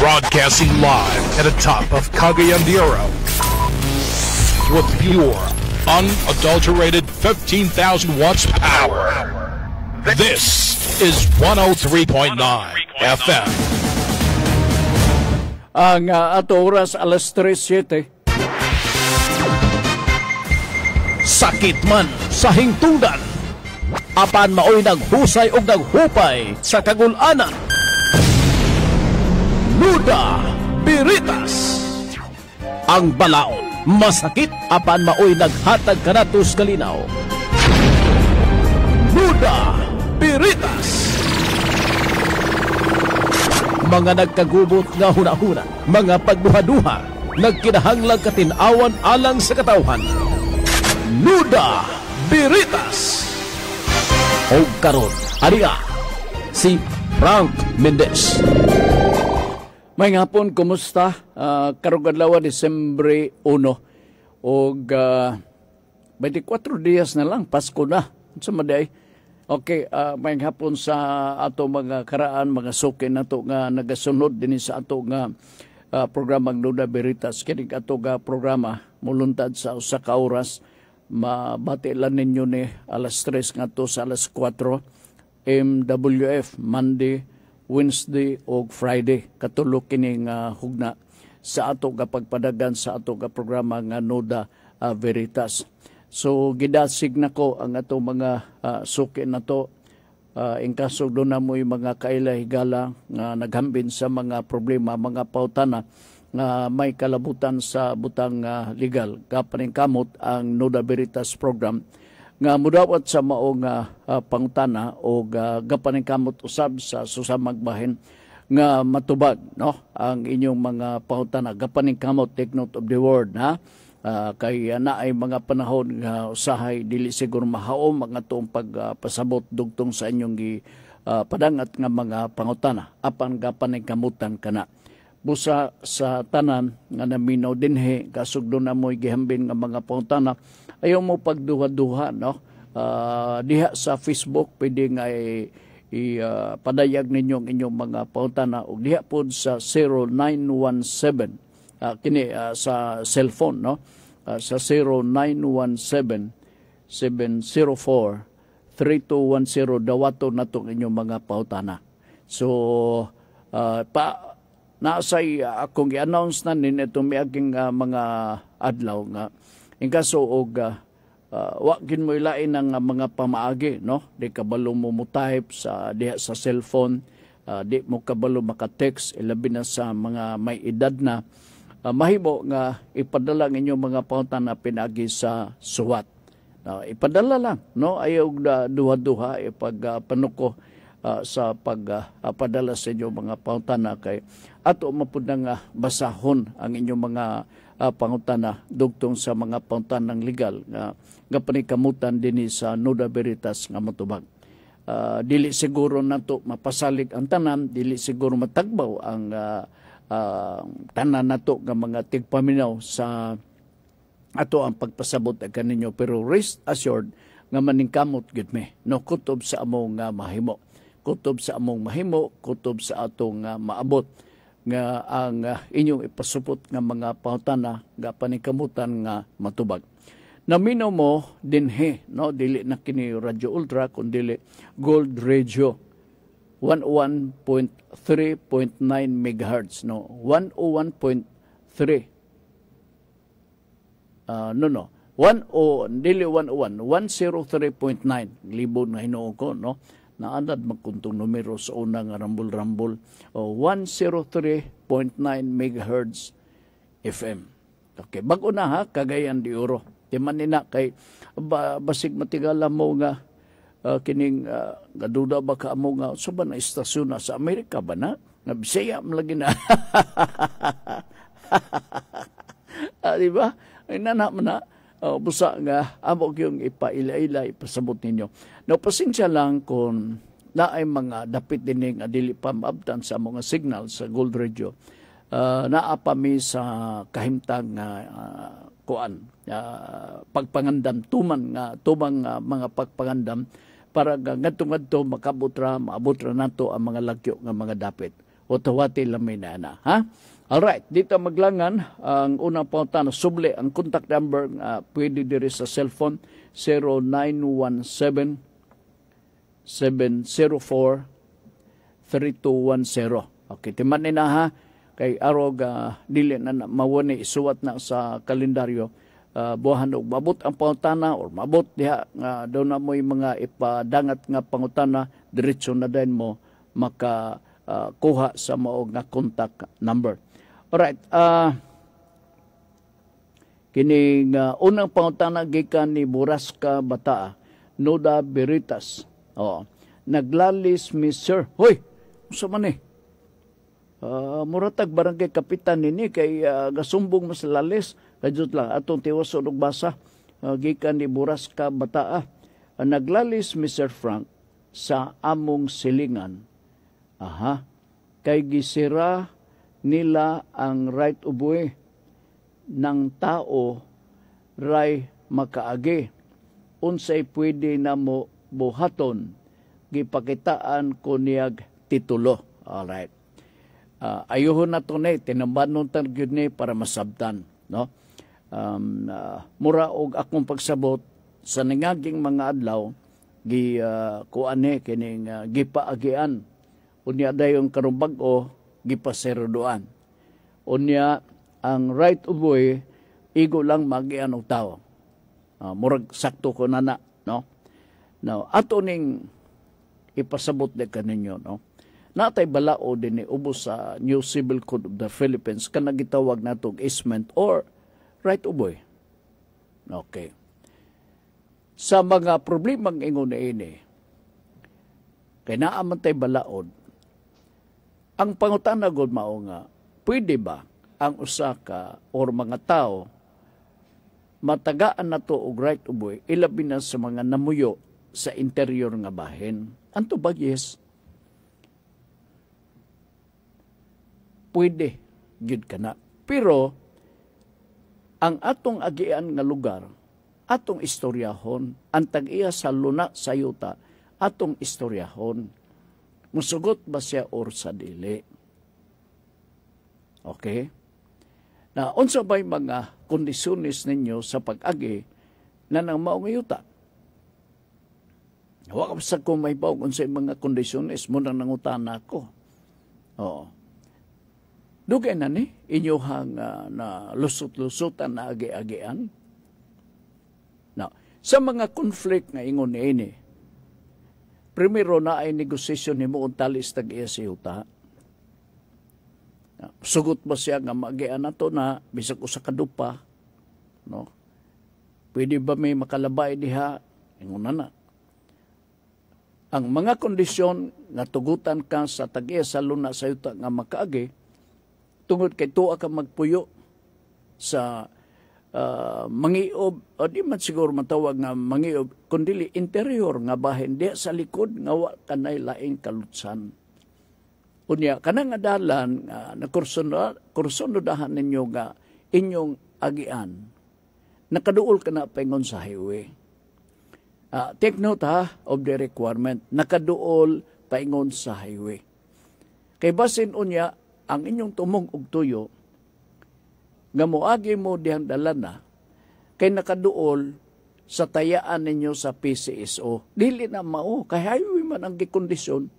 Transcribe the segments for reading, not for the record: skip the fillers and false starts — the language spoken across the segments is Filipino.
Broadcasting live at the top of Cagayan de Oro with pure, unadulterated 15,000 watts power. This is 103.9 FM. Ang ato oras alas 3:07. Sakit man sa hingtungdan, apan maoy naghusay og naghupay sa kagul-anan. Nuda Biritas. Ang balaod masakit apan maoy naghatag kanatos kalinaw. Nuda Biritas. Mga nagkagubot nga hunahuna, mga pagduha-duha, nagkinahanglang katinawan alang sa katawhan. Nuda Biritas. O karon, ariya, si Frank Mendez. May hapon, kumusta? Karong adlaw Disyembre 1 o 24 dias na lang, Pasko na. Sa maday. Okay, may hapon sa ato mga karaan, mga suki na to nga nagasunod din sa ato nga programang Nuda Biritas. Kini ato nga programa muluntad sa usa ka oras. Mabati lang ninyo ni alas 3 nga to sa alas 4 MWF Monday, Wednesday o Friday. Katulog kini nga hugna sa ato nga pagpadagan sa ato nga programa nga Nuda Veritas. So gidasig na ko ang ato mga suki na to. In kaso doon na mo yung mga kaila-higala nga naghambin sa mga problema, mga pautana nga may kalabutan sa butang legal. Kapaning kamot ang Nuda Veritas program nga mudawat sa maong pangutana o gapaning kamot usab sa susamang bahin nga matubag no ang inyong mga pangutana. Gapaning kamot, take note of the word ha. Kay na ay mga panahon nga usahay dili siguro mahaom mga tuong pagpasabot dugtong sa inyong padangat nga mga pangutana apan gapaning kamutan kana. Busa sa tanan nga naminaw dinhi kasugdo na mo'y gihambin nga mga pangutana, ayaw mo pagduha-duha no. Diha sa Facebook pwede nga padayag ninyo ang inyong mga pangutana ug diha pod sa 0917 kini sa cellphone no, sa 0917-704-3210 dawato na itong inyong mga pautana. So naasay akong i-announce na nin itong miaging mga adlaw nga in kaso og wakin mo ilain ng mga pamaagi no, di kabalo mo type sa diha sa cellphone, di mo kabalo maka-text ilabi na sa mga may edad na. Mahimo nga ipadala ng inyong mga pangutana pinagi sa suwat. Ipadala lang, no? Ayaw na duha-duha ipagpanuko sa pagpadala sa inyong mga pangutana kay ato mapud nga basahon ang inyong mga pangutana dugtong sa mga pangutanang legal nga panikamutan dinhi sa Nuda Veritas nga matubag. Dili siguro nato mapasalig ang tanan, dili siguro matagbaw ang tanan nato nga mga tigpaminaw sa ato ang pagpasabot ang kaninyo, pero rest assured nga maningkamot gid me no, kutob sa among mahimo, kutob sa among mahimo, kutob sa atong maabot nga ang inyong ipasupot nga mga pangutana nga paningkamutan nga matubag. Naminaw mo dinhi no, dili na kini Radio Ultra kundi Gold Radio 101.3.9 MHz no, 101.3 dili 101 103.9 libo na hinuon ko no, naanad magkuntong numero sa unang rambol-rambol o 103.9 MHz FM. Okay, bago na ha, Cagayan de Oro. Di man nina kay basig matigala mo nga kining gaduda ba ka mo nga so ba na istasyon na sa Amerika ba na? Nga Bisaya lagi na. Di ba? Ay nana man na. Busa nga amo yung ipaila-ila ipasabot ninyo. No, pasensya lang kung naay mga dapit din nga dili pa maabtan sa mga signal sa Gold Radio. Naa pa mi sa kahimtang pagpangandam tuman nga tumang mga pagpangandam para ngadto-ngadto maabot ra nato ang mga lagyo nga mga dapit. watawati lamay na ha. Alright, dito maglangan ang unang pauta na subli ang contact number pwede diri sa cellphone 0917 704 3210. Okay, timan na ha kay arog dili na mawani isuwat na sa kalendaryo. Buhan og mabot ang pangutana or mabot diha nga daw na mo'y mga ipadangat nga pangutana diretso na din mo maka kuha sa mao nga contact number. Alright, kining unang pangutana gikan ni Buraska Bataa, Nuda Biritas. Naglalis mi sir. Hoy, unsa man ni? Muratag barangay kapitan nini kay gasumbong mas lalis. Kajut lang atong tiwason og basa gikan ni Buraska Bataa. Naglalis Mr. Frank sa among silingan. Kay gisira nila ang right of way ng tao ray makaagi. Unsay pwede na mo buhaton gipakitaan ko niyag titulo. Alright. Ayuhon na to na tinambanon tan gyud ni para masabtan, no? Mura og akong pagsabot sa nangaging mga adlaw kuane kining gipaagian unya dayon karong bag-o gipaserodoan unya ang right of way igo lang magian og tawo. Murag sakto ko nana, no? Now ato ning ipasabot de kaninyo, no? Natay balao din ni ubos sa New Civil Code of the Philippines kana gitawag nato easement or right of way. Okay. Sa mga problemang ingon ini, kay naaman tay balaod, ang pangutana gud mao nga, pwede ba ang usa ka or mga tao matagaan nato og right of way ilabi na sa mga namuyo sa interior nga bahin? Anto ba yes? Pwede gyud kana. Pero ang atong agian nga lugar, atong istoryahon, ang tag-iya sa luna sa yuta, atong istoryahon. Musugot ba siya or sa dili? Okay? Na unsa bay mga kondisyones ninyo sa pag-agi na nang maong yuta? Wa ka sa kung may baog unsay mga kondisyones mo nang nangutana ko. Oo. Dugay na ni inyuhang na lusot-lusutan na agi-agian. Now, sa mga conflict nga ingon ini, primero na ay negosasyon ni mo talis tag-iya sa yuta. Sugot ba siya nga magian nato na bisag usa ka dupa, no? Pwede ba may makalabay diha? Ingon na. Ang mga kondisyon nga tugutan ka sa tag-iya sa luna sa yuta nga makaagi, tungod kay tuwa ka magpuyo sa mangiob, o di man siguro matawag nga mangiob, kundi interior nga bahin, di sa likod nga wa kanay laing kalutsan. Unya, kanang adalan na kursonodahan ninyo nga inyong agian, nakaduol ka na paingon sa highway. Take note of the requirement, nakaduol paingon sa highway. Kay basin unya, ang inyong tumong og tuyo, nga moagi mo dihang dalana, kay nakaduol sa tayaan ninyo sa PCSO. Dili na mao, kay highway man ang gikondisyon.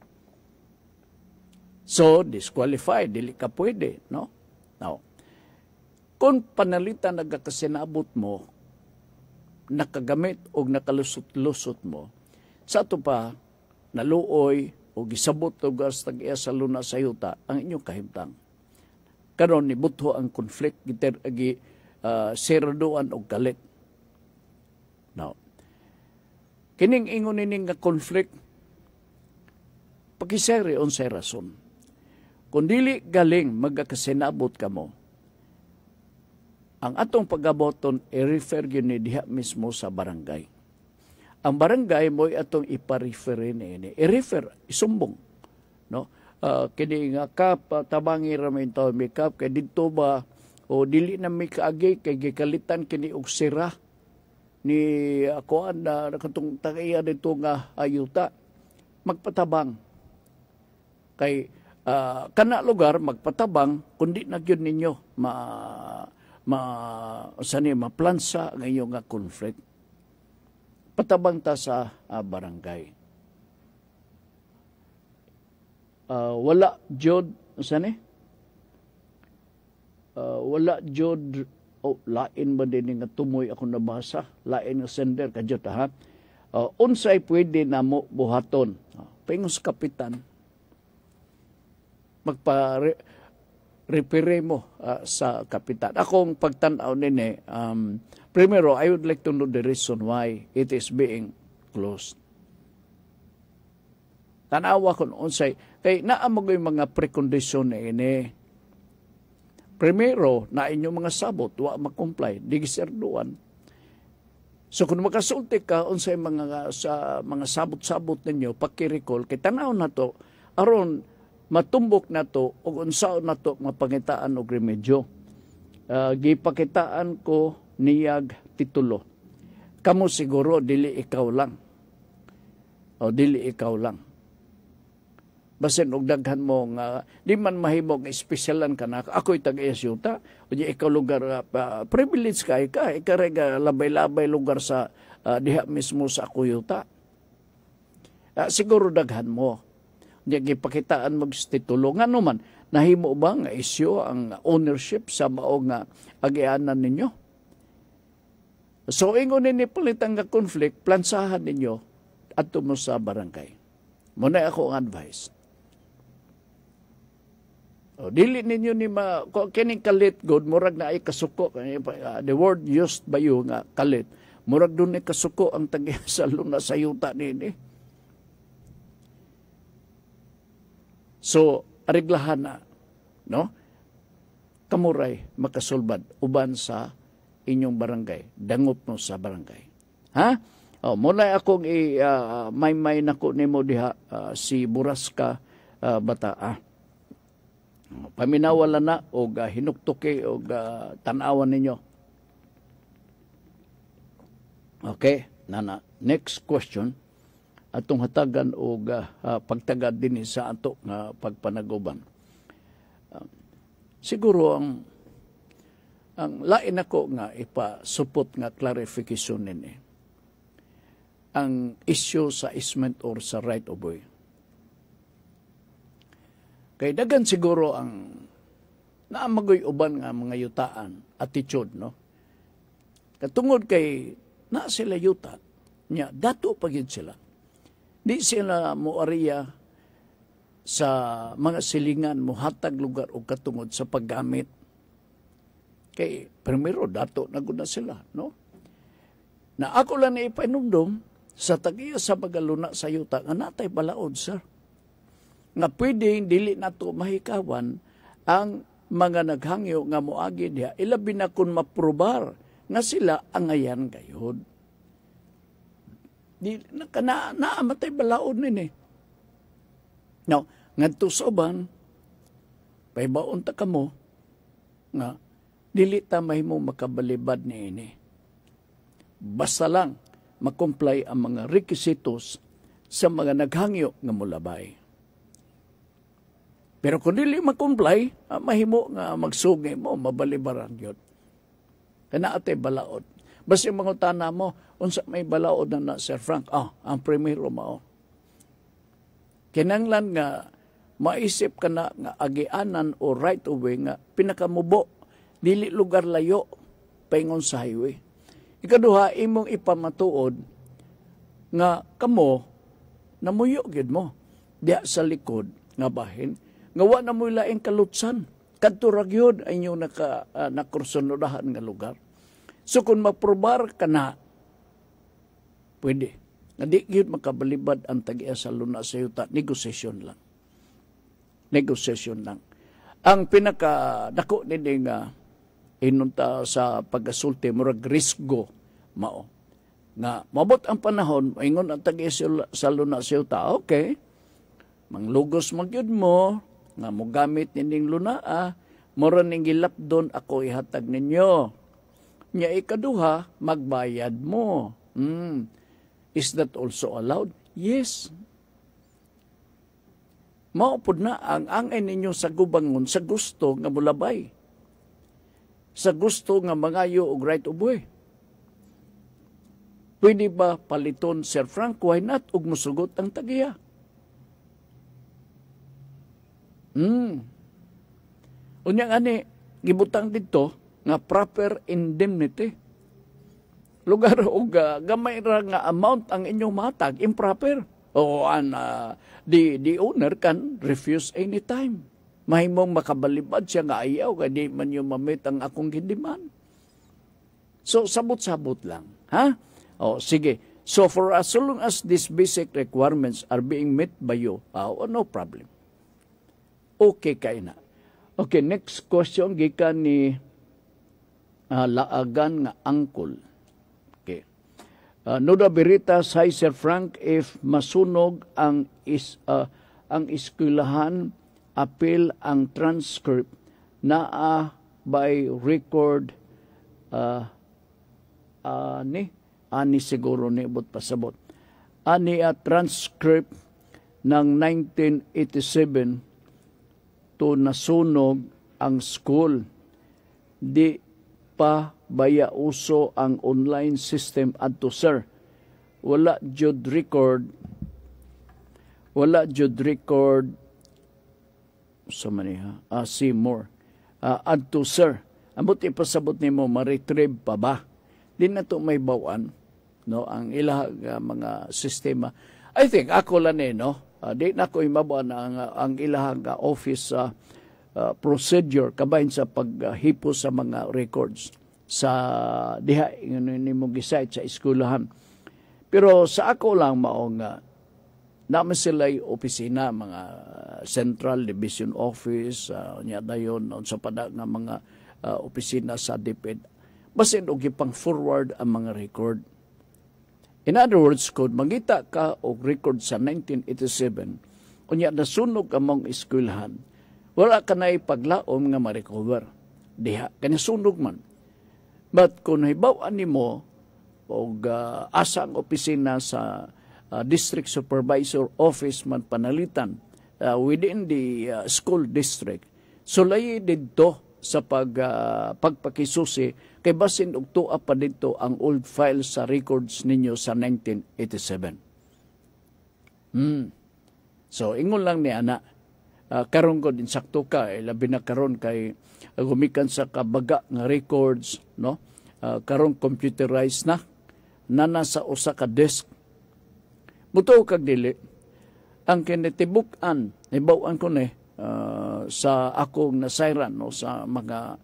So, disqualified, dili ka pwede, no? Now, kung panalitan nagkasinabot mo, nakagamit o nakalusot-lusot mo, sa ito pa, naluoy, o gisabot o gas tag-iya sa luna sa yuta ang inyong kahimtang. Karon ni butho ang conflict seraduan og galit. Now, kining ingon nining nga conflict pakisere unsay rason. Kung dili galing magakasinabot kamo, ang atong pagaboton i-refer yun ni diha mismo sa barangay. Ang barangay mo atong ipa-refer ini. I-refer, isumbong. No? Kini nga kap, tabangi ramin tao may kap, kay dito ba, o dili na may kaagi, kay gikalitan kini og sira ni akoan na katong tagaya dito nga ayuta. Magpatabang. Kay kana lugar magpatabang kundi na gyud ninyo maplansa ang inyong nga conflict. Patabang ta sa barangay. Wala jud wala jud lain ba din nga tumoy ako nabasa, lain nga sender kadyo ta ha. Unsay pwede namo buhaton. Pingos kapitan repere mo sa kapitan. Akong pagtanaw nini, primero, I would like to know the reason why it is being closed. Tanawa ko unsay, kay naamoy mga precondition na ini. Primero, na inyong mga sabot, wa makomply, digiserduan. So kung makasulti ka, unsay mga sabot-sabot ninyo, pakirikol, kay tanaw na to, aron matumbok na to o unsaon na to mapangitaan og remedyo. Gipakitaan ko niyag titulo. Kamo siguro dili ikaw lang. O dili ikaw lang. Basin og daghan mo nga di man mahimo nga espesyal ka na ako'y taga-asyuta o di ikaw lugar privilege ka ikarega labay-labay lugar sa diha mismo sa akuyuta. Siguro daghan mo. Di pakitaan magstitulo nga naman nahimo ba nga isyo ang ownership sa mao nga agianan ninyo. So ingon ni palitan nga conflict plansahan ninyo adto mo sa barangay. Muna ako ang advice. Dili ninyo ni kining kalit good murag na ay kasuko the word used by you nga kalit murag dun ni kasuko ang tagi sa luna sa yuta nini. So, ariglahan na, no? Kamuray makasulbad uban sa inyong barangay. Dangop mo sa barangay. Ha? Muna akong may nako nimo diha si Buraska Bataa. Paminawala na o hinuktuki o tanawan ninyo. Okay, nana. Next question. Atong hatagan o pagtagad din sa ato nga pagpanaguban. Siguro ang lain ako nga ipasupot nga clarification nini. Ang issue sa easement or sa right of way. Kay dagan siguro ang naamagoy uban nga mga yutaan, attitude, no? Katungod kay na sila yuta, nya dato pagid sila. Di sila moariya sa mga silingan mohatag lugar o katungod sa paggamit. Kay primero dato na gud na sila, no? Na ako lang na ipainumdum sa tagiya sa pagaluna sa yuta nga natay balaod sir. Nga pwedeng dili nato mahikawan ang mga naghangyo nga moagi diha ilabi na kun maprobar nga sila angayan gayud. Di naamatay balaod nini. Now, ngadto sa uban paybaon ta kamo nga dili ta mahimo makabalibad niini. Basta lang makomply ang mga requisitos sa mga naghangyo nga molabay. Pero kung dili makomply, mahimo nga magsugay mo, mabalibaran yun. Kana atay balaod. Basta yung mga tana mo, unsa may balaod na Sir Frank, ang primero mao. Kinanglan nga, maisip ka na nga agianan o right of way nga pinakamubo, dili lugar layo, paingon sa highway. Ikaduha, imong ipamatuod nga kamo, namuyo gid mo, diya sa likod nga bahin, nga wa na mo laing kalutsan, kadto ragyod ay inyong nakursunodahan nga lugar. So kung maprobar ka na, pwede. Nga di yun makabalibad ang tagiya sa luna sa yuta, negosasyon lang. Negosasyon lang. Ang pinaka-dako nini nga inunta sa pag-asulti, murag risgo mao. Nga, mabot ang panahon, ingon ang tagiya sa luna sa yuta, okay, manglugos magyud mo, nga mo gamit nining luna, mura ning gilapdon ako ihatag ninyo. Nya ikaduha, magbayad mo. Is that also allowed? Yes. Maupod na ang angay ninyo sa gubangon sa gusto nga mulabay. Sa gusto nga mangayo og right of way. Pwede ba paliton, Sir Frank? Why not? Ug musugot ang tagiya. Unyang ani, gibutang dito nga proper indemnity. Lugar og gamay ra nga amount ang inyong matag, improper. O the owner can refuse anytime. Mahimong makabalibad siya nga ayaw, kaya di man yung mamit ang akong gindiman. So, sabot-sabot lang. Ha? O, sige. So, for as long as these basic requirements are being met by you, no problem. Okay kayo na. Okay, next question, gikan ni Laagan nga Angkol. Okay. Noda Veritas, hi Sir Frank, if masunog ang eskwelahan, appeal ang transcript naa by record ani siguro ni but pasabot ani transcript ng 1987 to nasunog ang school, di pa baya uso ang online system adto sir. Wala jud record sa maniha. See more. Adto sir. Ambot ipasabot nimo ma-retrieve pa ba? Di na to may bawaan no ang ilang mga sistema. I think ako lang no. Di na ko imabuan ang ilang office procedure kabahin sa paghipo sa mga records sa diha nimo gisite sa eskwelahan. Pero sa ako lang maong naman sila'y opisina, mga Central Division Office, niya dayon sa pada nga mga opisina sa DepEd. Basin og ipang forward ang mga record. In other words, kung mangita ka og record sa 1987, unya nasunog among eskwelahan, wala ka na ipaglaom nga ma-recover. Diha, kanya sunog man. But kung hibawaan nimo og asa ang opisina sa district supervisor office man panalitan within the school district, sulay didto sa pagpakisusi kay basin og tuwa pa dito ang old files sa records ninyo sa 1987. So ingon lang ni ana, karon ko din sakto ka labi na karon kay gumikan sa kabaga nga records no, karon computerized na nasa usa ka desk. Buto kag dili ang kinitibuk-an ibaw-an ko ni sa akong nasayran no sa mga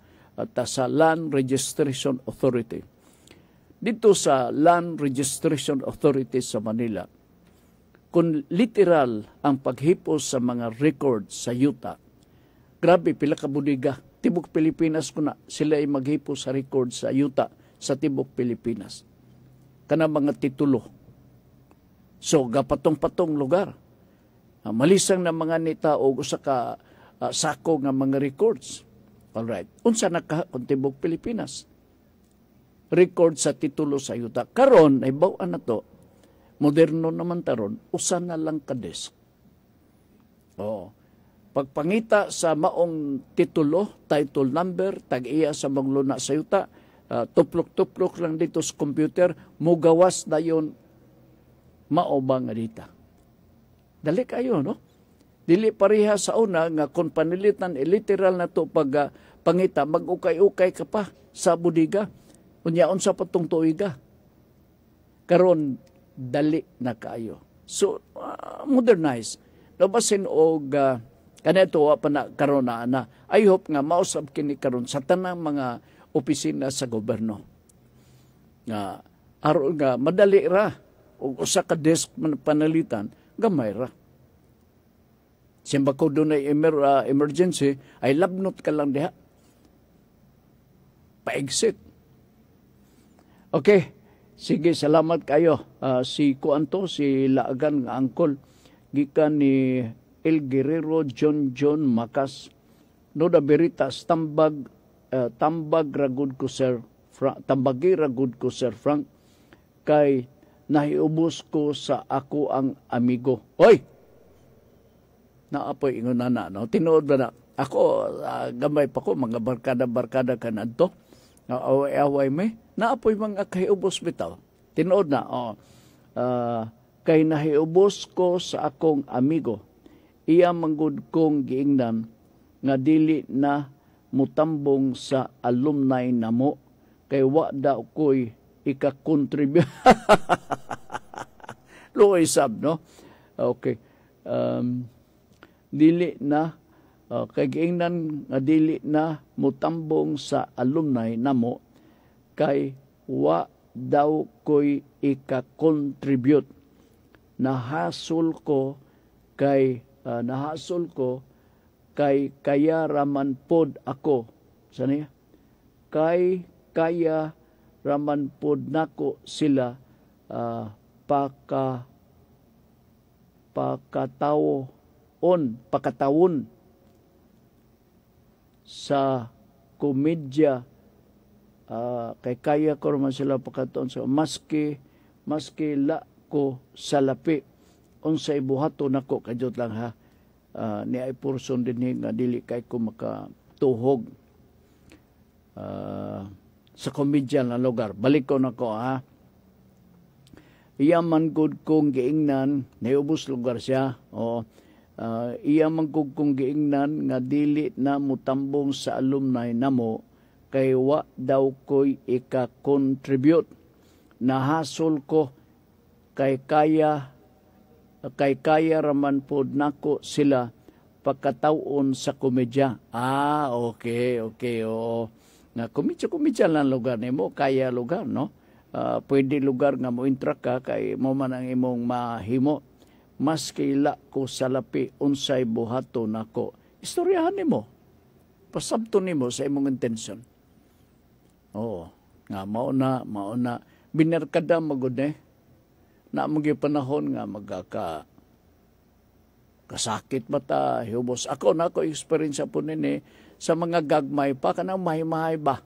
sa Land Registration Authority. Dito sa Land Registration Authority sa Manila, kung literal ang paghipos sa mga records sa yuta, grabe pila ka budiga. Tibok Pilipinas ko na sila ay maghipos sa records sa yuta sa Tibok Pilipinas. Kana mga titulo. So, gapatong-patong lugar. Malisang na mga nita o usa ka sako nga mga records. Alright. Unsa kung Tibok Pilipinas? Record sa titulo sa yuta. Karon ay bawaan na to. Moderno naman taron, usa na lang ka desk. Pagpangita sa maong titulo, title number, tag-iya sa mga luna sa yuta, tuplok-tuplok lang dito sa computer, mugawas na yun, maobang nga dita. Dali kayo, no? Dili pareha sa una nga kung panilitan, literal na to pag pangita, mag-ukay-ukay ka pa sa budiga. Unyaon sa patong tuiga. Karon dali na kayo. So, modernize. Nabasin og kanito pa na karon na. I hope nga mausab kini karon sa tanang mga opisina sa gobyerno. Aron nga madali ra og usa ka desk man panalitan gamay ra. Simba ko doon ay emergency ay labnot ka lang diha. Pa-exit. Okay. Sige, salamat kayo. Si Kuanto, si Laagan nga angkol, gikan ni El Guerrero John Macas, Noda Veritas, tambag ragud ko Sir Frank, tambagi ragud ko Sir Frank, kay nahiubos ko sa ako ang amigo. Hoy! Naapoy ingon na, no? Tinuod ba na? Ako, gamay pa ko, mga barkada-barkada ka na ito. Away-away may. Naapoy mga kahiubos bitaw. Tinuod na, kay nahiubos ko sa akong amigo. Iya manggod kong giingnan nga dili na mutambong sa alumni namo kay wa daw ko'y ika-contribute. Luoy sab, no? Okay. Dili na, kay giingnan nga dili na mutambong sa alumni namo kay wa daw ko'y ika-contribute. Nahasol ko kay kaya raman pod ako. Saan niya? Kaya raman pod nako sila pakatawon sa komedya. Kaya ko raman sila pakatawon sa maski la ko salapi unsay buhato nako kadiyot lang ha. Ni ay person din nga dili kay ko makatuhog sa komedya na lugar. Balik ko nako ha. Iya man gud kong giingnan naubos lugar siya. Iya man gud kong giingnan nga dili na mutambong sa alumni namo kay wa daw ko'y ika-contribute. Nahasol ko kay kaya raman pod nako sila pagkataon sa komedya. Okay, oo. Na komedya lang lugar nimo, kaya lugar, no? Pwede lugar nga mo intrak ka kay mo man ang imong mahimo. Mas kaila ko salapi unsay buhato nako. Istoryahan nimo. Pasabto nimo sa imong intention. Nga mao na binerkada magud na mga panahon nga kasakit ba ta, hubos. Ako experience po nini sa mga gagmay pa, kanang mahimahay ba?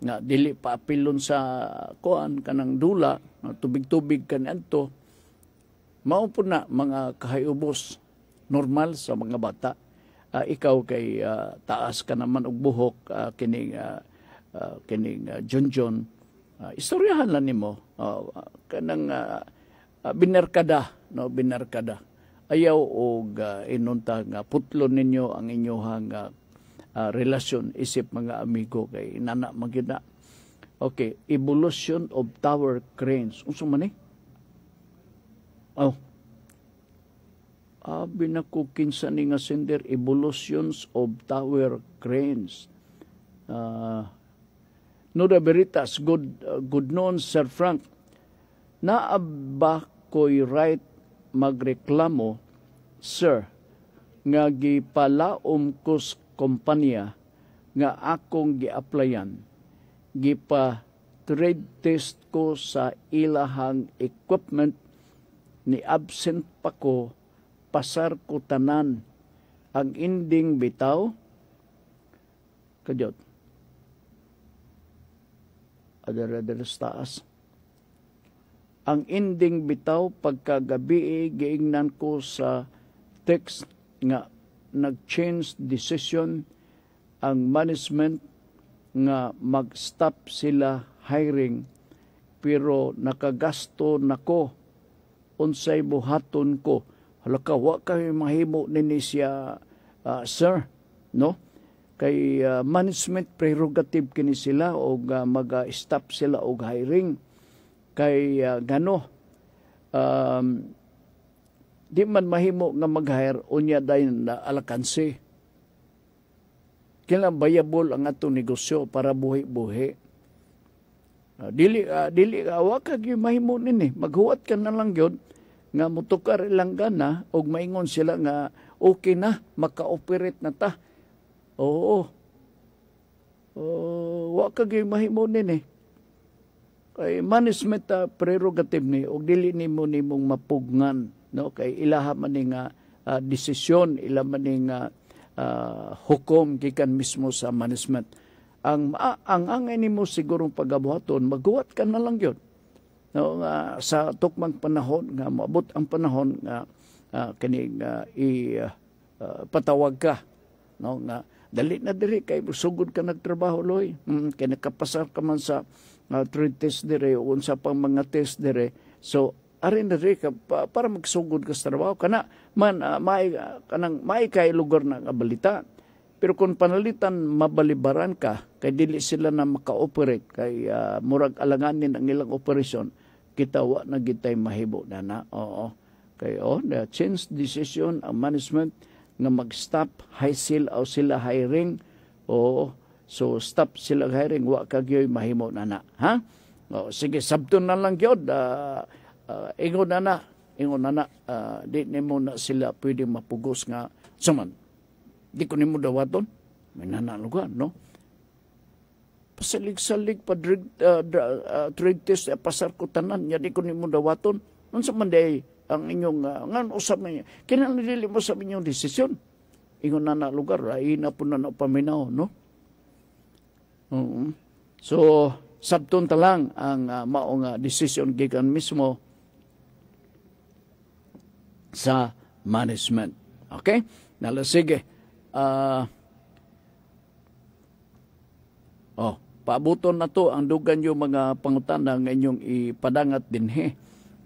Nga dili pa apilon sa kuan, kanang dula, tubig-tubig kanyanto. Mao po na mga kahayubos, normal sa mga bata. Ikaw kay taas ka naman og buhok, kining John. Istoryahan lang nimo kanang binerkada, no, binerkada. Ayaw og inunta nga putlon ninyo ang inyohang relasyon isip mga amigo kay nana magina. Okay, evolution of tower cranes. Unsa man ni? Binako kinsa ni nga sender evolutions of tower cranes. Nuda Veritas, good noon, Sir Frank. Naaba ko'y right magreklamo, sir, nga gipalaom ko sa kompanya nga akong gi-applyan. Gipa-trade test ko sa ilahang equipment, ni absent pa ko, pasar ko tanan. Ang ending bitaw, kadyot, adara-adara taas. Ang ending bitaw pagkagabi giingnan ko sa text nga nag-change decision ang management nga mag-stop sila hiring pero nakagasto nako unsay buhaton ko. Halaka wa kay mahimo nini siya sir, no? Kay management prerogative kini sila o mag-stop sila og hiring. Kay di man mahimo nga mag-hire unya dayon na alakansi. Kailan bayabol ang atong negosyo para buhi-buhi. Dili wa ka gyud mahimo nini. Maghuwat ka na lang gyud nga mutukar ilang gana og maingon sila nga okay na maka-operate na ta. Wa ka gyud mahimo nini. Kay management prerogative ni og dili nimo nimong mapugngan, no? Kay ilaha man ni nga desisyon, ila man ni nga hukom gikan mismo sa management. Ang angay nimo sigurong pagabuhaton, maghuwat ka na lang gyud. No, sa tukmang panahon nga maabot ang panahon nga kining patawag ka, no, nga dali na diri kay sugod ka nagtrabaho loy, kay nakapasar ka man sa trade test dire o unsa pang mga test dire, so arin na diri ka para magsugod ka sa trabaho kana man may kay lugar na nga balita. Pero kung panalitan mabalibaran ka kay dili sila na maka-operate kay murag alanganin ang ilang operasyon, kita wa na gitay mahibo na. Oo. Kay the change decision ang management nga mag-stop high sale o sila hiring, so stop sila hiring, wa kagyoy mahimo na. Ha? Sige, sabton na lang gyud, ingon na, di nimo na sila pwede mapugos nga saman. Di ko nimo dawaton, may nanalugan, no? Pasalig-salig pa trade test pasar ko tanan, di ko nimo dawaton. Unsa man day ang inyong ngan usab niya kinahanglan mo sa inyong desisyon, ingon na lugar ay na po na paminaw, no? So sabton ta lang ang mao nga desisyon gikan mismo sa management. Okay, nala sige, paabuton na to ang dugan yung mga pangutana nga inyong ipadangat dinhi,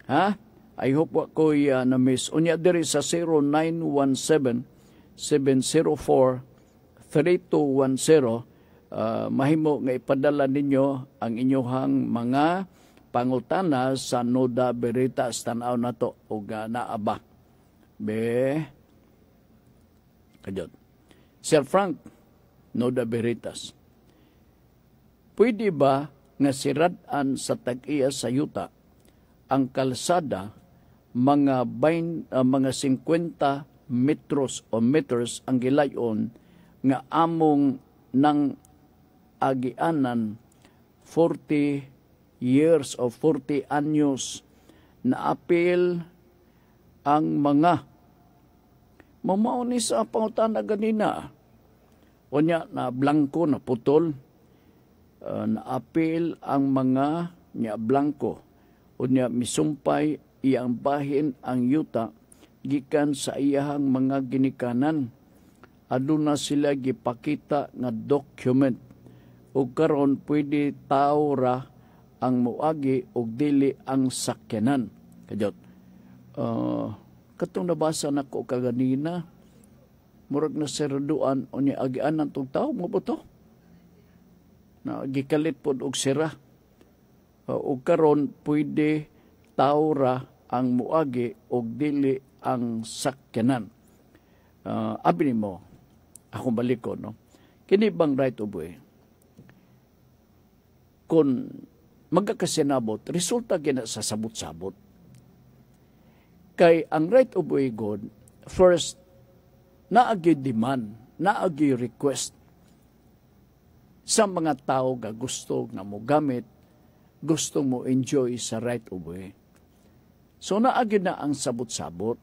ha? I hope wa ko'y na-miss. Unya diri sa 0917-704-3210, mahimo nga ipadala ninyo ang inyong mga pangutana sa Nuda Veritas. Tanaw na to o naaba. Kajot. Sir Frank, Nuda Veritas. Pwede ba nga sirad-an sa tag-iya sa yuta ang kalsada mga 50 metros o meters ang gilayon nga among nang agianan 40 years o 40 anyos na apil ang mga mamauni sa pangutana ganina. Unya na blanco na putol, na apil ang mga niya blanco. Unya misumpay iyang bahin ang yuta gikan sa iyahang mga ginikanan. Aduna sila gipakita nga document ug karon pwede tao ra ang muagi ug dili ang sakyanan. Kajot. Katong nabasa nako kaganina, murag na seraduan unya agian ng tao mo ba to? Na gikalit pod og sira. Ug karon pwede tao ra ang muagi og dili ang sakyanan. Abi nimo, akong baliko, no? Kini bang right of way? Kung magkakasinabot, resulta gina sa sabot-sabot. Kay ang right of way God, first, naagi demand, naagi request sa mga tao nga gusto nga mo gamit, gusto mo enjoy sa right of way. So naagi na ang sabot-sabot.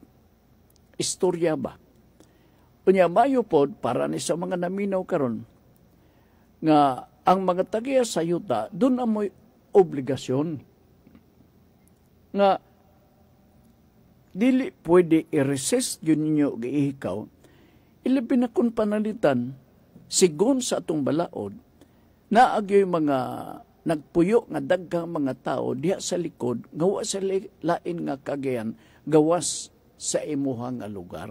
Istorya ba? Unya mayo pod para ni sa mga naminaw karon nga ang mga tagiya sa yuta doon amoy obligasyon nga dili pwede i-resist yun ninyo giihikaw, ilabi na kung panalitan sigon sa atong balaod na agyoy mga nagpuyo nga daghang mga tao diha sa likod gawa sa lain nga kagayan gawas sa imuhang nga lugar.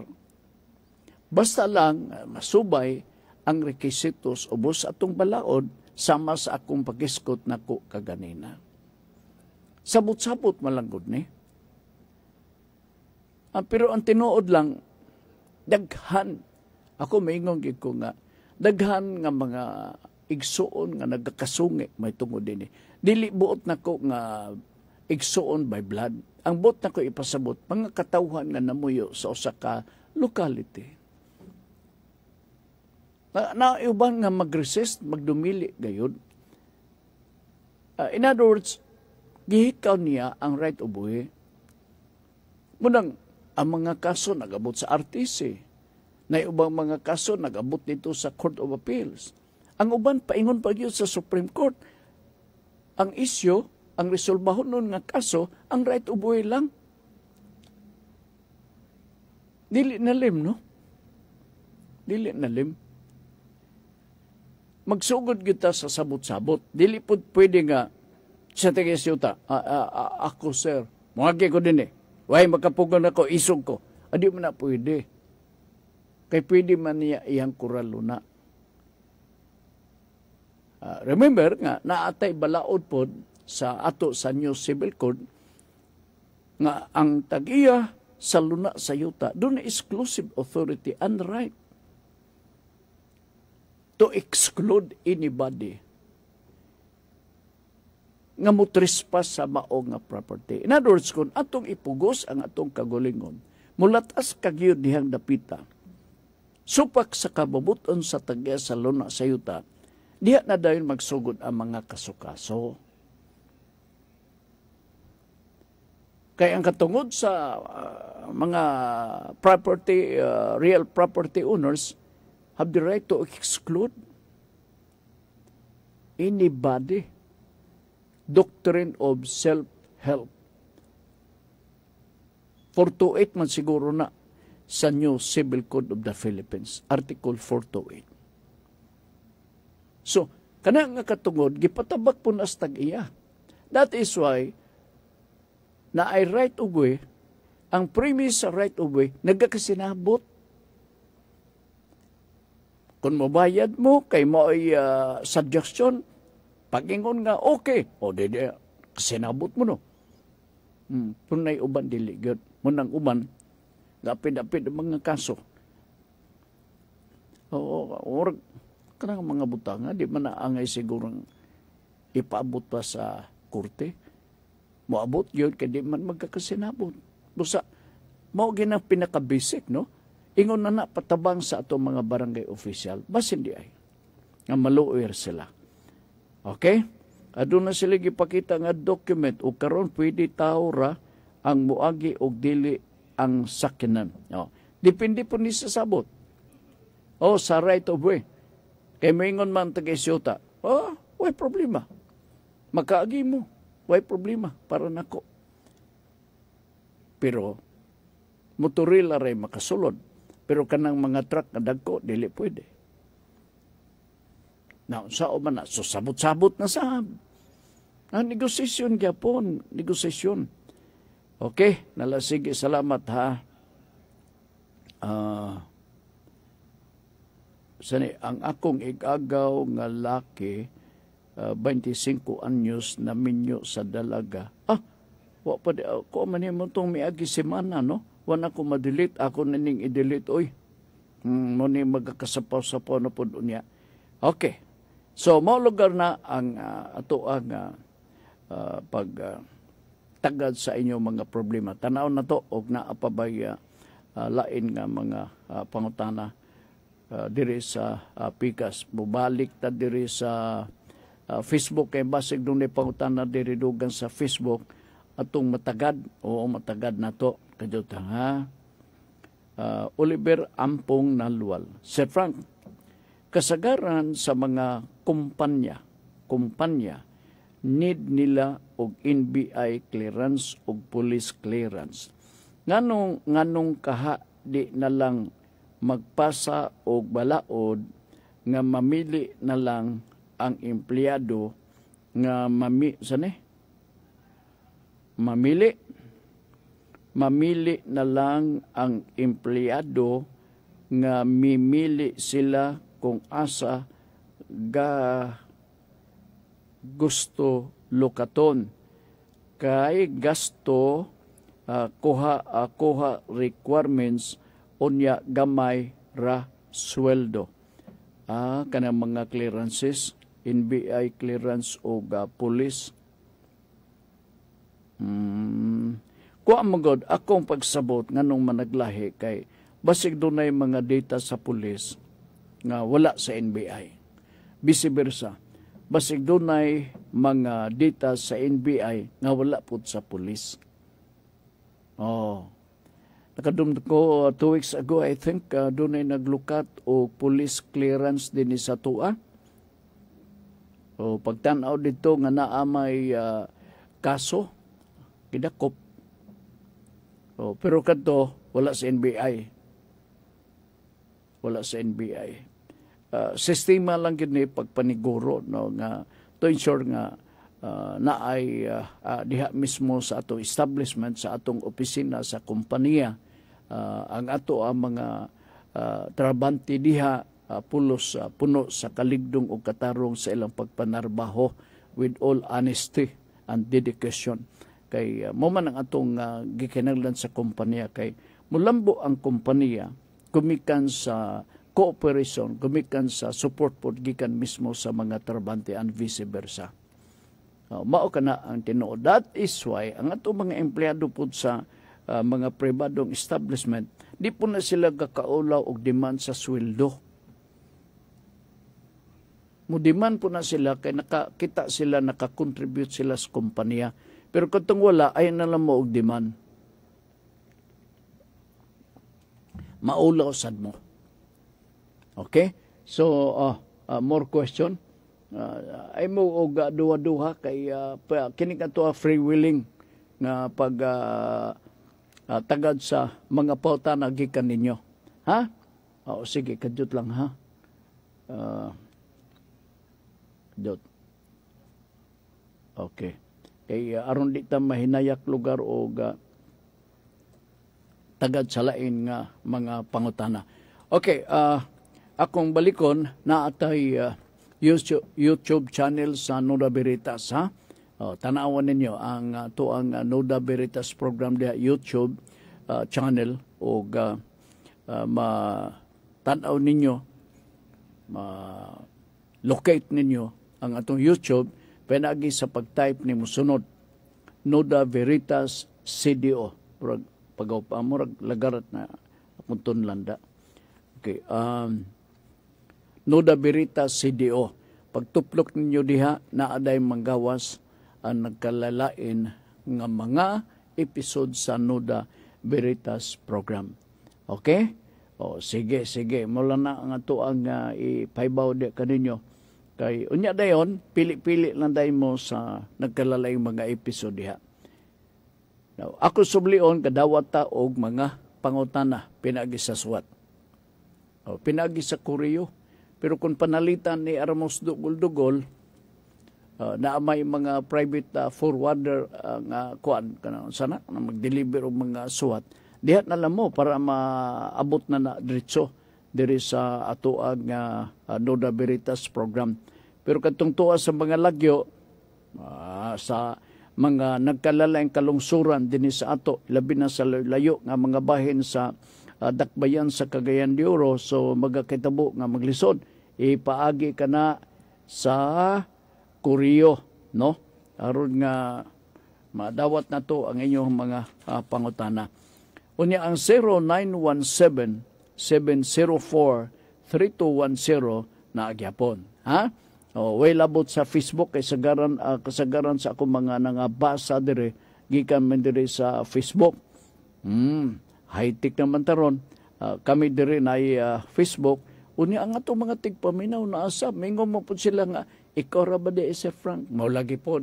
Basta lang masubay ang requisitos ubos atong balaod sama sa akong pagiskot nako kaganina. Sabot-sabot malanggod ni. Pero ang tinuod lang, daghan. Ako maingon gid ko nga, daghan nga mga igsuon nga nagakasungi may tungod din. Dili buot nako nga igsuon by blood. Ang buot nako ipasabot, mga katawhan nga namuyo sa usa ka locality. Nauban nga mag-resist, magdumili gayon. In other words, gihikaw niya ang right of way. Munang, ang mga kaso nag-abot sa RTC. Na ubang mga kaso nag-abot dito sa Court of Appeals. Ang uban, paingon pa yun sa Supreme Court. Ang isyo, ang resolbahon nun nga kaso, ang right of way lang. Dili na lim, no? Dili na lim. Magsugod kita sa sabot-sabot. Dili po pwede nga sa taga-siyuta, ako sir, muhagi ko din eh. Why makapugon ako, isog ko. Adi mo na pwede. Kay pwede man niya iyang kuralo na. Remember nga, naatay balaod po sa ato sa New Civil Code nga ang tag-iya sa luna sa yuta, doon na exclusive authority and right to exclude anybody nga mutrespass sa mao nga property. In other words, kung atong ipugos ang atong kagulingon, mulatas kagyud dihang dapita, supak sa kababuton sa tag-iya sa luna sa yuta, diha na dahil magsugod ang mga kasukaso. Kaya ang katungod sa mga property, real property owners have the right to exclude anybody. Doctrine of self-help. 428 man siguro na sa New Civil Code of the Philippines, Article 428. So, kanang nga katungod, gipatabak po na sa tag-iya. That is why, na ay right of way, ang premise sa right of way, nagkakasinabot. Kung mabayad mo, kay mo ay suggestion, pag-ingon nga, okay. O, kasinabot mo no. Punay uban dili gyud. Munang uban, gapid-apid ang mga kaso. Or kanang mga butanga, di man naangay sigurong ipaabot pa sa korte. Moabot yun, kaya di man magkakasinabot. Busa, mao ginang pinaka-basic, no? Ingon na patabang sa atong mga barangay official, bas hindi ay. Nga maluoy sila. Okay? Aduna sila gipakita nga document o karon pwede tao ra ang muagi og dili ang sakinan. Depende po ni sa sabot. Sa right of way. Kay maingon man taga-isyota, way problema. Makaagi mo. Way problema para nako. Pero motorila ray makasulod. Pero kanang mga truck na dagko dili pwede. Now, sao man na? So, sabot-sabot na sa negosasyon gyapon. Negosasyon. Okay? Nalasige, salamat ha. Ang akong igagaw nga laki, 25 anyos na minyo sa dalaga. Wa pa di ako man mo itong miagi semana, no? Wana ko ma-delete. Ako naning i-delete. Oy, mo ni magkakasapaw-sapaw na po niya. Okay. So, mao lugar na ang ato ang pagtagad sa inyong mga problema. Tanaw na to, og naapabay lain nga mga pangutana diri sa Pikas. Bubalik ta diri sa Facebook, kay basig doon pangutana diri dugang sa Facebook atong matagad. Oo, matagad na to. Kadyot ha. Oliver Ampong Nalwal. Sir Frank, kasagaran sa mga kumpanya need nila og NBI clearance og police clearance. Nganong kaha di na lang magpasa og balaod nga mamili na lang ang empleyado nga mamili na lang ang empleyado nga mimili sila kung asa gusto lukaton kay gasto kuha requirements unya gamay ra sweldo. Kanang mga clearances, NBI clearance o police. Kuha magod akong pagsabot nganong managlahi kay basig dunay mga data sa police nga wala sa NBI. Vice versa. Basig dunay mga data sa NBI nga wala pud sa police. Nakadum ko 2 weeks ago, I think, dunay naglukat o police clearance din sa tua. Pagtanaw dito nga naa may kaso, kidakop. Pero kadto wala sa NBI. wala sa NBI. Sistema lang yun pagpaniguro, no, nga to ensure nga na ay diha mismo sa atong establishment, sa atong opisina, sa kompanya, ang ato ang mga trabante diha puno sa kaligdong o katarong sa ilang pagpanarbaho with all honesty and dedication. Kay mo man ang atong gikinahanglan sa kompanya, kay mulambo ang kompanya gumikan sa cooperation, gumikan sa support po gikan mismo sa mga trabante and vice versa. Mao kana ang tinuod. That is why ang atong mga empleyado po sa mga pribadong establishment, di po na sila kakaulaw og demand sa sweldo. Mudiman po na sila kay nakakita sila, nakakontribute sila sa kompanya. Pero kung wala, ay na lang mo og demand. Maulaw sad mo. Okay? So, more question. Ay mo og duha-duha kay kini kadto free willing nga pag tagad sa mga pauta na gikan ninyo. Ha? O sige, kadjut lang ha. Dot. Okay. Kay aron di ta mahinayak lugar o tagad sa lain nga mga pangutana. Okay, akong balikon na atay YouTube channel sa Nuda Veritas, ha? Tanawan ninyo ang tuang Nuda Veritas program diha YouTube channel o ma-tanaw ninyo, ma-locate ninyo ang atong YouTube pinagi sa pag-type ni musunod Nuda Veritas CDO. Pagaw mo lagarat na apunton landa. Okay, Nuda Veritas CDO. Pagtuplok ninyo diha, naaday manggawas ang nagkalalain nga mga episode sa Nuda Veritas program. Okay? O sige. Mula na ang ato ang ipaibaw di kaninyo. Kay unya dayon, pili-pili lang dayon mo sa nagkalalaing mga episode diha. Now, ako sublion kadawat ta og mga pangutana pinagi sa SWAT. O pinagi sa Koreo. Pero kung panalitan ni Aramos Dugol-Dugol, na may mga private forwarder nga kuan sana na mag-deliver og mga SWAT, dihat na lang mo para maabot na diretso diri sa ato ang Nuda Veritas program. Pero katong tuwa sa mga lagyo, sa mga nagkalalayang kalungsuran dinhi sa ato, labi na sa layo nga mga bahin sa dakbayan sa Cagayan de Oro, so magakitabo nga maglisod, ipaagi ka na sa Koreo, no? Aron nga madawat na to ang inyong mga pangutana. Unya ang 0917-704-3210 na agyapon. Ha? Way labot sa Facebook kay kasagaran sa ako mga nangabasa dire gikan man dire sa Facebook. High-tech naman taron. Kami dire na Facebook. Unya ang ato mga tigpaminaw na asap. Mingo mo po sila nga, ikaw ra ba di isa Frank? Mau lagi po.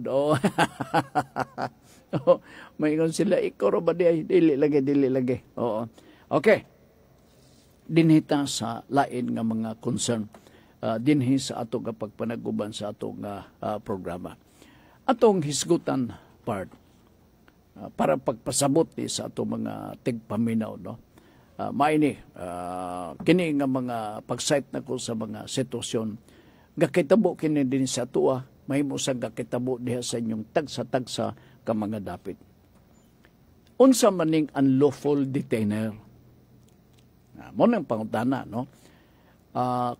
Mingon sila, ikaw ra ba di? Dili lagi. Oo. Okay. Dinhita sa lain nga mga concern. Dinhi sa ato kapag panaguban sa atong programa. Atong hisgutan part. Para pagpasabot sa ato mga tigpaminaw, no? Maini, kini nga mga pag-cite na ko sa mga sitwasyon, gakitabo kini din sa tuwa, mahimo sa gakitabo diha sa inyong tagsa-tagsa ka mga dapit. Unsa maning unlawful detainer? Mo nang pangutana, no?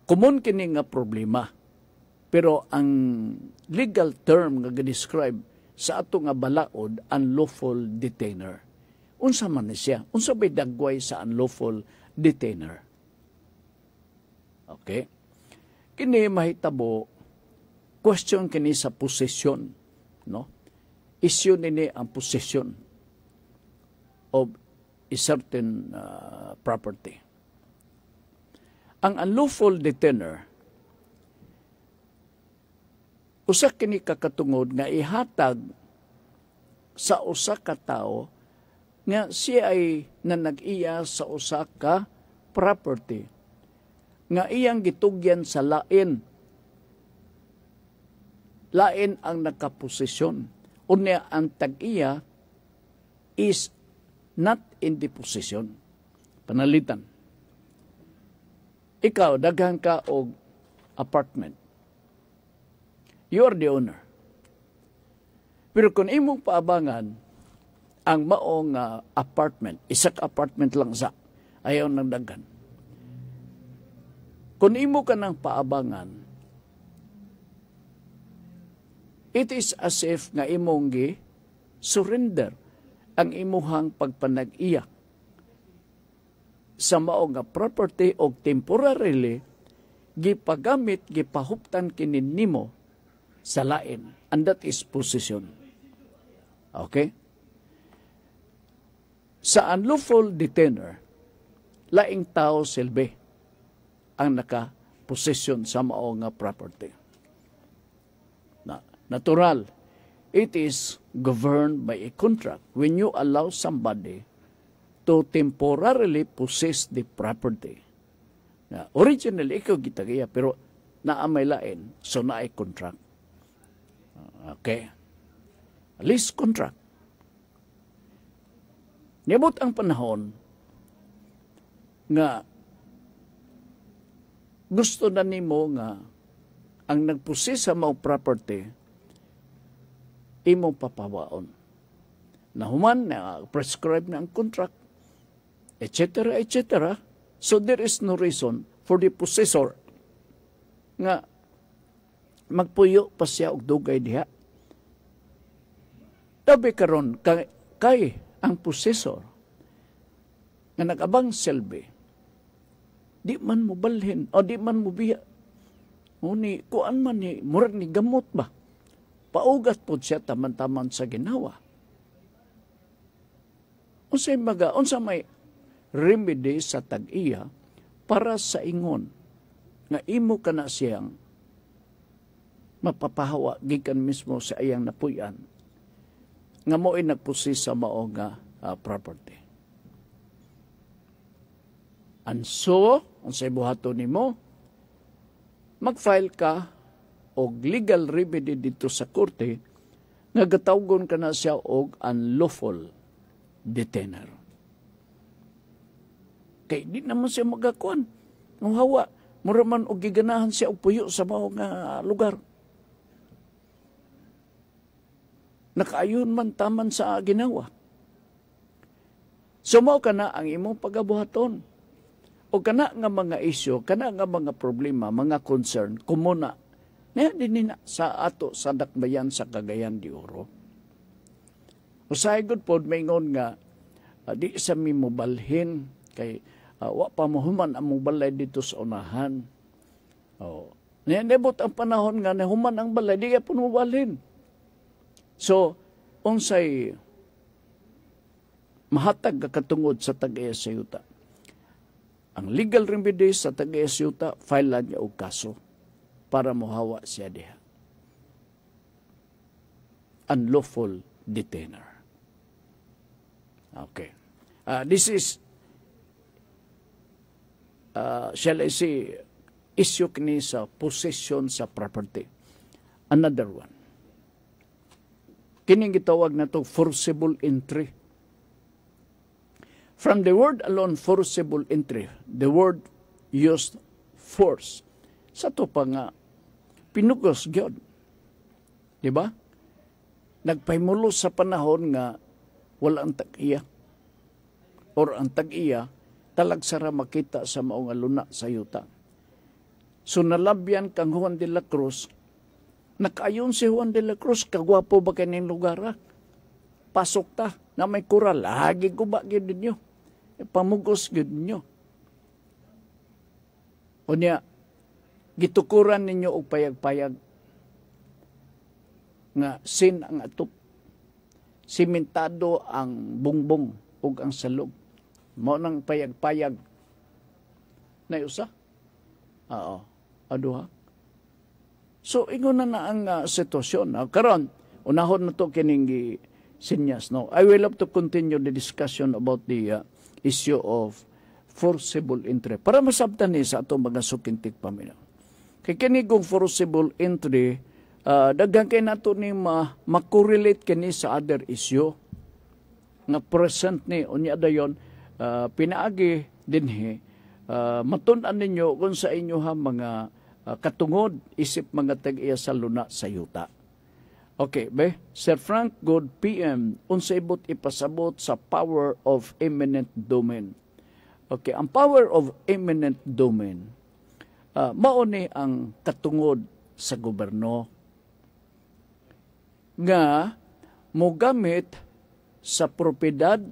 Common kini nga problema, pero ang legal term nga describe sa ato nga balaod, unlawful detainer. Unsa man ni siya? Unsa bay dagway sa unlawful detainer? Okay? Kini mahitabo, question kini sa possession, no? Issue nini ang possession of a certain property. Ang unlawful detainer, usa kini kakatungod nga ihatag sa usa ka tawo nga siya ay nanag-iya sa usa ka property nga iyang gitugyan sa lain. Lain ang nakaposisyon. Unya ang tag-iya is not in the position. Panalitan. Ikaw, daghan ka og apartment. You are the owner. Pero kung imong paabangan ang maong apartment, isak apartment lang sa, ayaw ng daghan. Kung imo ka ng paabangan, it is as if nga imong surrender ang imuhang pagpanag-iya sa mao nga property o temporarily gipagamit, gipahuptan kinin nimo sa lain. And that is possession. Okay? Sa unlawful detainer, laing tao silbi ang naka-possession sa mao nga property. Natural, it is governed by a contract when you allow somebody to temporarily possess the property. Originally, ikaw gitagaya, pero naamay lain, so naay contract. Okay. Lease contract. Nibot ang panahon nga gusto na nimo nga ang nagpossess sa mao property imong papawaon. Nahuman na prescribe na ang contract, etc., etc. So there is no reason for the possessor nga magpuyo pa siya og dugay diha. Tabi karon kay ang possessor nga nag-abang selbe, di man mo balhin o di man mo biya. Ni kuan man ni murag ni gamot ba? Paugat po siya taman-taman sa ginawa. Unsa may remedy sa tag-iya para sa ingon nga imo kana siyang mapapahawa gikan mismo sa iyang napuy-an nga mo'y nagpusis sa mao nga property. And so, unsay buhaton nimo, mag-file ka og legal remedy dito sa korte nga gatawgon ka na siya og unlawful detainer. Kay di naman siya magakuan. Nung hawa, mura man og giganahan siya og puyo sa mao nga lugar. Nakaayon man taman sa ginawa. So mao kana ang imong pagabuhaton. O kana nga mga isyu, kana nga mga problema, mga concern, kumuna, na din sa ato sa dakbayan sa Cagayan de Oro. Usay gud pod maingon nga di sa mi mobalhin kay wa pa mohuman ang mobalay dito sa unahan. Nindebot ang panahon nga nahuman ang balay, di ka po mobalhin. So, unsay mahatag katungod sa tag-iya sa yuta. Ang legal remedy sa tag-iya sa yuta, file lang niya og kaso para mohawa siya diha. Unlawful detainer. Okay. This is, shall I say, issue kini sa possession sa property. Another one. Kining gitawag na to forcible entry. From the word alone, forcible entry, the word used force. Sa to pa nga, pinugos gyud. Diba? Nagpahimulo sa panahon nga wala ang tag-iya. Or ang tag-iya, talagsara makita sa maong luna sa yuta. So nalabyan kang Juan de la Cruz, nakayon si Juan de la Cruz, kagwapo ba kaning lugar? Pasok ta, na may kural, lagi ko ba gyud ninyo? Pamugos gyud ninyo. O niya, gitukuran ninyo og payag-payag nga sin ang atop. Simentado ang bungbong ug ang salog. Mao nang payag-payag. Na usa? Oo. Aduha. So ingon na ang sitwasyon. Karon, unahon na to kining sinyas. No? I will have to continue the discussion about the issue of forcible entry. Para masabtan ni sa atong mga sukintik paminaw. Kay kini kung forcible entry, daghang kay nato ni makorelate kini sa other issue nga present ni unya dayon pinaagi dinhi matun-an ninyo kung sa inyo ha mga katungod isip mga tag-iya sa luna sa yuta. Okay, be? Sir Frank, good PM. Unsa ibot ipasabot sa power of eminent domain. Okay, ang power of eminent domain, mao ni ang katungod sa gobyerno nga mogamit sa propiedad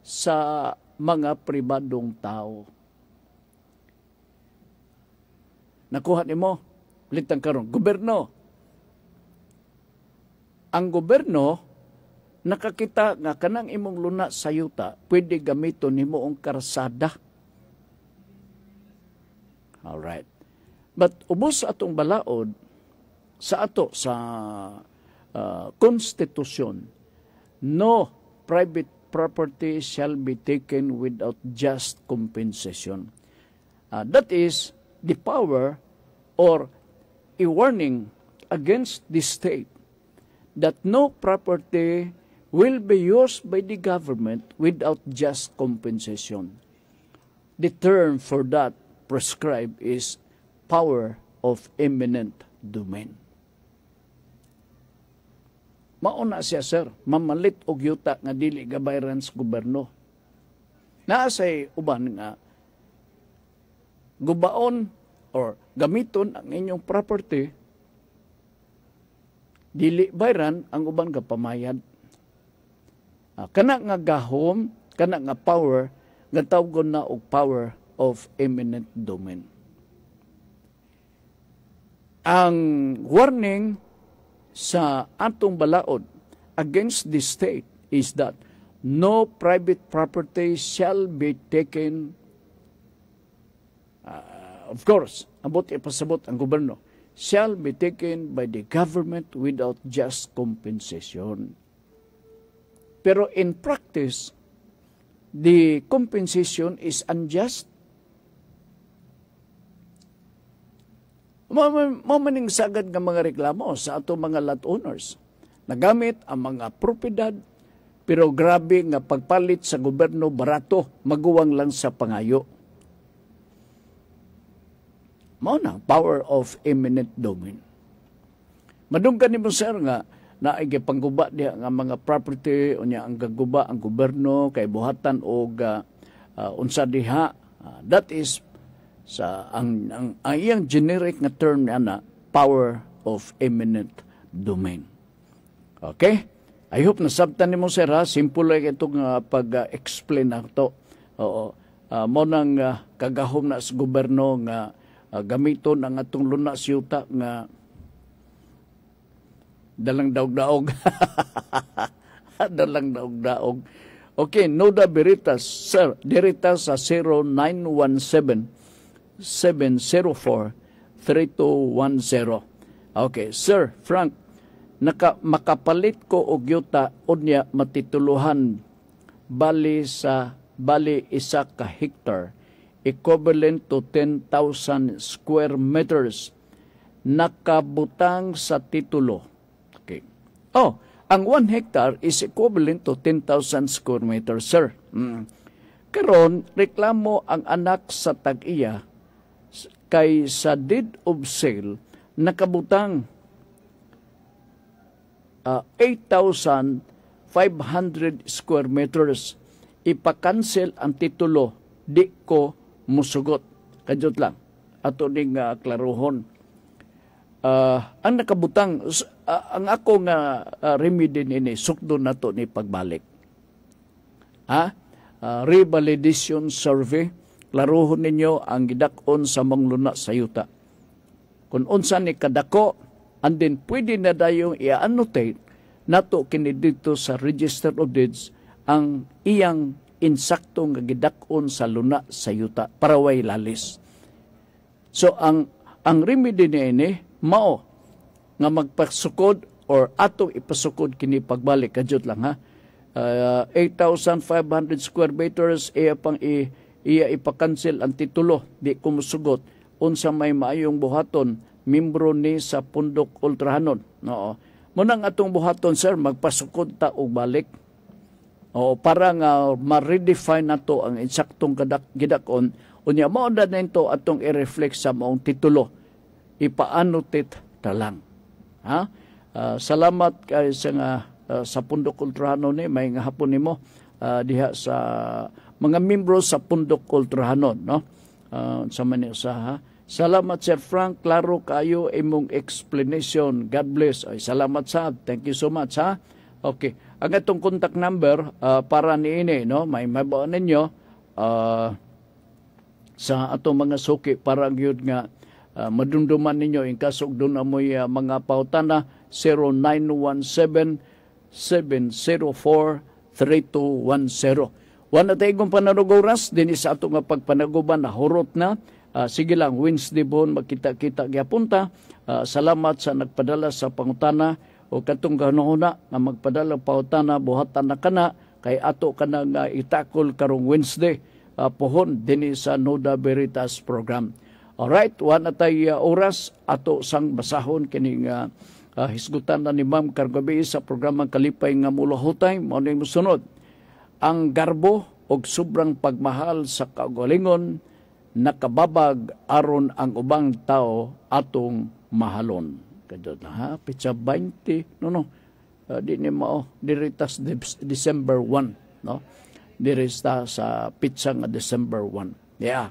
sa mga pribadong tao. Nakuha nimo litang karon gobyerno. Ang gobyerno nakakita nga kanang imong luna sa yuta pwede gamiton nimo ang karsada. Alright. But ubos atong balaod sa ato sa konstitusyon, no private property shall be taken without just compensation. That is the power or a warning against the state that no property will be used by the government without just compensation. The term for that prescribed is power of eminent domain. Mauna siya, sir, mamalit og yuta nga dili gabayran sa gobyerno. Naasay uban nga gubaon or gamiton ang inyong property, dili bayran ang uban nga pamayad. Kana nga gahom, kana nga power, nga tawgon na og power of eminent domain. Ang warning sa atong balaod against the state is that no private property shall be taken. Of course, abot ipasabot ang gobyerno, shall be taken by the government without just compensation. Pero in practice, the compensation is unjust. Mamaning sagad ng mga reklamo sa ato mga lot owners. Nagamit ang mga propiedad, pero grabe nga pagpalit sa gobyerno barato, maguwang lang sa pangayo. Mao na, power of eminent domain. Madungkan ni mo, sir, nga naay pangguba diha nga mga property, unya ang gaguba ang gobyerno, kay buhatan o unsa diha. That is, sa ang iyang generic na term na power of eminent domain. Okay? I hope nasabtan ni mo, sir, ha? Simple lang itong pag-explain na ito. Oo. Mo nang kagahom na sa gobyerno nga gamiton ang atong luna siyuta nga dalang daog-daog. Dalang daog-daog. Okay, Noda Beritas, sir, dirita sa 0917-704-3210. Okay, Sir Frank, makapalit ko og yuta unya matituluhan bali isa ka hektar, equivalent to 10,000 square meters, nakabutang sa titulo. Okay. Oh, ang 1 hectare is equivalent to 10,000 square meters, sir. Karon, reklamo ang anak sa tag-iya kay sa deed of sale nakabutang 8,500 square meters. Ipakancel ang titulo, di ko musugot. Kadyot lang. Ato ning klaruhon. Ang nakabutang, ang ako nga remedy nini, sukdo na to ni pagbalik. Revalidation survey, klaruhon ninyo ang gidakon sa mangluna sa yuta. Kung unsa ni kadako, and then pwede na dayong i-annotate nato kini dito sa Register of Deeds ang iyang insaktong gidakon sa luna sa yuta para way lalis. So ang remedy ni mao nga magpasukod or atong ipasukod kini pagbalik, kadyot lang ha. 8,500 square meters pang iya ipakansel ang titulo, di ko musugot, unsa may maayong buhaton, membro ni sa Pundok Ultrahanon. Oo. Munang atong buhaton, sir, magpasukod ta og balik. Oo, para nga ma-redefine na to ang insaktong gidakon, unya mao na nito atong i-reflect sa maong titulo, ipaanotit ta lang. Ha? Salamat kay sa Pundok Ultrahanon ni may nga hapon nimo diha sa mga membro sa Pundok Ultrahanon, no? Sa ha? Salamat Sir Frank, klaro kayo imong explanation. God bless. Ay, salamat sa. Thank you so much, ha. Okay. Ang atong contact number para niini, no, may mabawaan ninyo sa atong mga suki para gyud nga madumduman ninyo in kasog doon amoy mga pautana 0917-704-3210. Wala tayong pananugoras din sa ato nga pagpanaguban na hurot na. Sige lang, Wednesday bon magkita-kita giapunta. Salamat sa nagpadala sa pangutana o katong ganuna nga magpadala pangutana buhatan na kana kay ato kana nga itakol karong Wednesday pohon dinhi sa Nuda Veritas program. Alright, wala tay oras ato sang basahon kining hisgutan na ni Ma'am Kargabi sa programang Kalipay nga Mulahutay. Mao ning mosunod. Ang garbo og sobrang pagmahal sa kaugalingon nakababag aron ang ubang tao atong mahalon. Kadto na ha, pitsa 20 di ni mao diritas December 1, no? Dirista sa pitsa nga December 1. Yeah.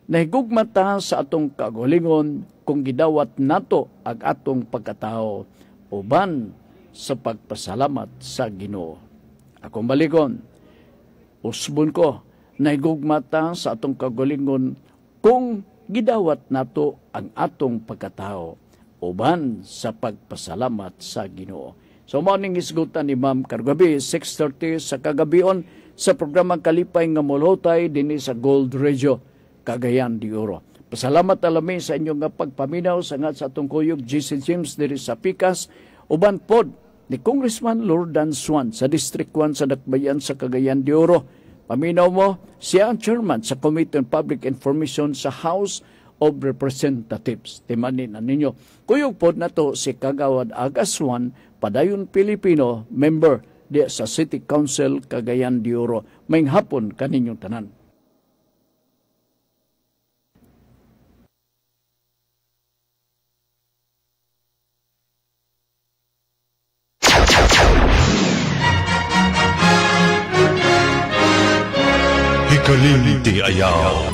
Nahigugma ta sa atong kaugalingon kung gidawat nato ang atong pagkatao uban sa pagpasalamat sa Ginoo. Akong baligon, usbon ko, nahigugma ta sa atong kaugalingon kung gidawat nato ang atong pagkatao uban sa pagpasalamat sa Ginoo. So morning isgutan ni Ma'am Kargabi 6:30 sa kagabion sa programang Kalipay nga Mulahutay dinhi sa Gold Radio Cagayan de Oro. Pasalamat alami sa inyong nga pagpaminaw sa ngat sa atong kuyog GC James diri sa Pikas uban pod ni Congressman Lordan Swan sa District 1 sa Dakbayan sa Cagayan de Oro. Paminaw mo, siya ang chairman sa Committee on Public Information sa House of Representatives. Timanin na ninyo. Kuyog pod na to si Kagawad Agaswan, padayon Pilipino, member di sa City Council Cagayan de Oro. Maing hapon kaninyong tanan. Hikalim ti ayaw.